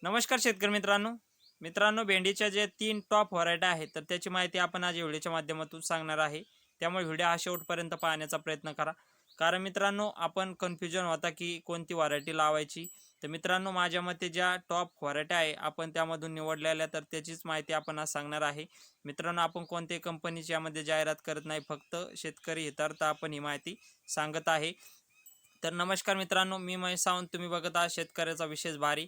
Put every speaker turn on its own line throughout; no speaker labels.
नमस्कार शेतकरी मित्रांनो भेंडीच्या जे 3 टॉप व्हरायटी आहेत तर त्याची माहिती आपण आज व्हिडिओच्या माध्यमातून सांगणार आहे। त्यामुळे व्हिडिओ हा शेवटपर्यंत पाहण्याचा प्रयत्न करा। कारण मित्रांनो आपण कन्फ्युजन होता की कोणती व्हरायटी लावायची। तर मित्रांनो माझ्या मते ज्या टॉप व्हरायटी आहे आपण त्यामधून निवडलेल्या तर त्याचीच माहिती आपण आज सांगणार आहे। मित्रांनो आपण कोणत्याही कंपनीची यामध्ये जाहिरात करत नाही, फक्त शेतकरी हितार्थ आपण ही माहिती सांगत आहे। तर नमस्कार मित्रांनो, मी महेश सावंत, तुम्ही बघत आहात शेतकऱ्याचा विशेष बारी।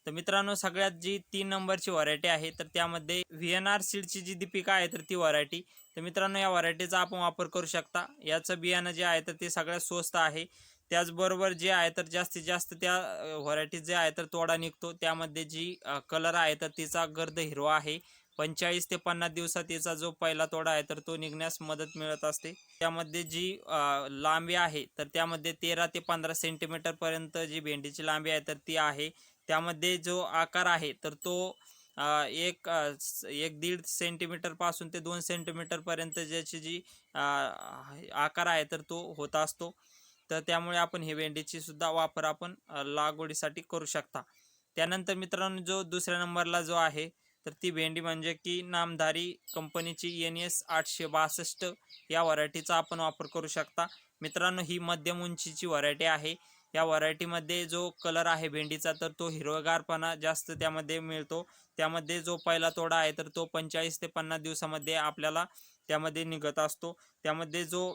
तर मित्रांनो सगळ्यात जी 3 नंबरची व्हरायटी आहे तर त्यामध्ये व्हीएनआर सीडची जी दीपिका आहे तर ती व्हरायटी। तर मित्रांनो या व्हरायटीचा आपण वापर करू शकता। याचं बियाणं जे आहे तर ते सगळ्यात स्वस्त आहे। त्याचबरोबर जे आहे तर जास्तीत जास्त त्या व्हरायटी जे आहे तर तोडा निघतो। त्यामध्ये जी कलर आहे तर तिचा गर्द हिरवा आहे। 45 ते 50 दिवसात तिचा जो पहिला तोडा आहे तर तो निघण्यास मदत मिळत असते। त्यामध्ये जी लांबी आहे तर त्यामध्ये 13 ते 15 सेंटीमीटर पर्यंत जी भेंडीची लांबी आहे तर ती आहे। त्यामध्ये जो आकार आहे तर तो एक 1.5 सेंटीमीटर पासून ते 2 सेंटीमीटर पर्यंत ज्याची जी आकार आहे तर तो होत असतो। तर त्यामुळे आपण हे भेंडीची सुद्धा वापर आपण लागवडीसाठी करू शकता। त्यानंतर मित्रांनो जो दुसऱ्या नंबरला जो आहे तर ती भेंडी म्हणजे की नामधारी कंपनीची NS 862 या व्हरायटीचा आपण वापर करू शकता। मित्रांनो ही मध्यम उंचीची व्हरायटी आहे। या व्हरायटीमध्ये जो कलर आहे भेंडीचा तर तो हिरवगारपणा जास्त त्यामध्ये मिळतो। त्यामध्ये जो पहिला तोडा आहे तर तो 45 ते 50 दिवसामध्ये आपल्याला त्यामध्ये निघत असतो। त्यामध्ये जो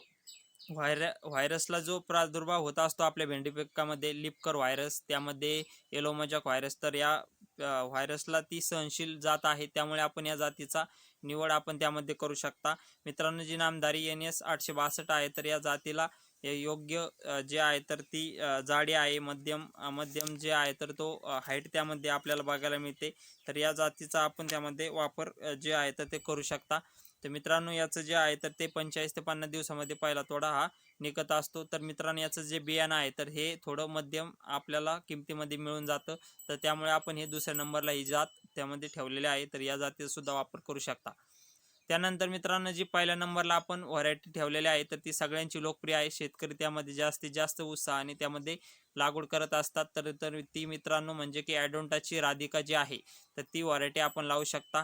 व्हायरसला जो प्रादुर्भाव होत असतो आपल्या भेंडी पिकामध्ये, लिपकर व्हायरस, त्यामध्ये येलो मोजॅक व्हायरस, तर या व्हायरसला ती सहनशील जात आहे। त्यामुळे आपण या जातीचा निवड आपण त्यामध्ये करू शकता। मित्रांनो जी नामधारी NS 862 आहे तर या जातीला योग्य जे आहे तर ती जाडी आहे, मध्यम जे आहे तर तो हाईट त्यामध्ये आपल्याला बघायला मिळते। तर या जातीचा आपण त्यामध्ये वापर जे आहे तर ते करू शकता। तर मित्रांनो याचं जे आहे तर ते 45 ते 50 दिवसामध्ये पहिला तोडा हा निघत असतो। तर मित्रांनो याचं जे बियाणं आहे तर हे थोडं मध्यम आपल्याला किमतीमध्ये मिळून जातं। तर त्यामुळे आपण हे दुसऱ्या नंबरला ही जात त्यामध्ये ठेवलेले आहे। तर या जातीचा सुद्धा वापर करू शकता। त्यानंतर मित्रांनो जी पहिल्या नंबरला आपण व्हरायटी ठेवलेली आहे तर ती सगळ्यांची लोकप्रिय आहे। शेतकरी त्यामध्ये जास्तीत जास्त उत्साहाने त्यामध्ये लागवड करत असतात। तर ती मित्रांनो म्हणजे की ॲडोंटाची राधिका जी आहे तर ती व्हरायटी आपण लावू शकता।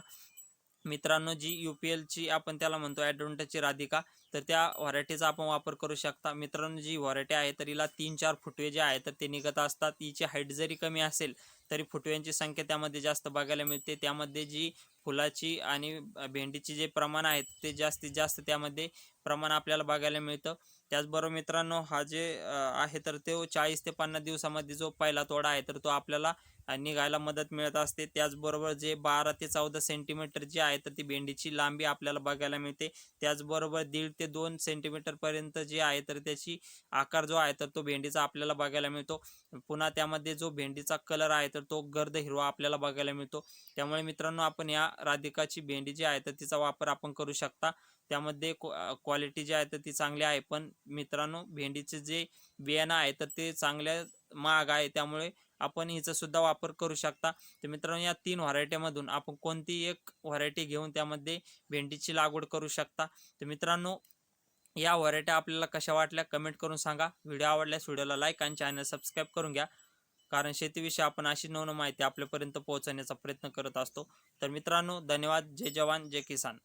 मित्रांनो जी UPLची आपण त्याला म्हणतो ॲडोंटाची राधिका, तर त्या व्हरायटीचा आपण वापर करू शकता। मित्रांनो जी व्हरायटी आहे तर हिला 3-4 फुटवे जे आहे तर ते निघत असतात। हिची हाईट जरी कमी असेल तरी फुटव्यांची संख्या त्यामध्ये जास्त बघायला मिळते। त्यामध्ये जी फुलाची आणि भेंडीची जे प्रमाण आहे ते जास्तीत जास्त त्यामध्ये प्रमाण आपल्याला बघायला मिळतं। त्याचबरोबर मित्रांनो हा जे आहे तर तो 40 ते 50 दिवसामध्ये जो पहिला तोडा आहे तर तो आपल्याला निघायला मदत मिळत असते। त्याचबरोबर जे 12 ते 14 सेंटीमीटर जी आहे तर ती भेंडीची लांबी आपल्याला बघायला मिळते। त्याचबरोबर 1.5 ते 2 सेंटीमीटर पर्यंत जी आहे तर त्याची आकार जो आहे तर तो भेंडीचा आपल्याला बघायला मिळतो। पुन्हा त्यामध्ये जो भेंडीचा कलर आहे तर तो गर्द हिरवा आपल्याला बघायला मिळतो। त्यामुळे मित्रांनो आपण या राधिकाची भेंडी जी आहे तर तिचा वापर आपण करू शकता। त्यामध्ये क्वालिटी जी आहे तर ती चांगली आहे। पण मित्रांनो भेंडीचे जे बियाणं आहे तर ते चांगल्या महाग आहे, त्यामुळे आपण हिचा सुद्धा वापर करू शकता। तर मित्रांनो या 3 व्हरायटीमधून आपण कोणती एक व्हरायटी घेऊन त्यामध्ये भेंडीची लागवड करू शकता। तर मित्रांनो या व्हरायटी आपल्याला कशा वाटल्या कमेंट करून सांगा। व्हिडिओ आवडल्यास व्हिडिओला लाईक आणि चॅनल सबस्क्राईब करून घ्या। कारण शेतीविषयी आपण अशी नवनवीन माहिती आपल्यापर्यंत पोहोचवण्याचा प्रयत्न करत असतो। तर मित्रांनो धन्यवाद। जय जवान जय किसान।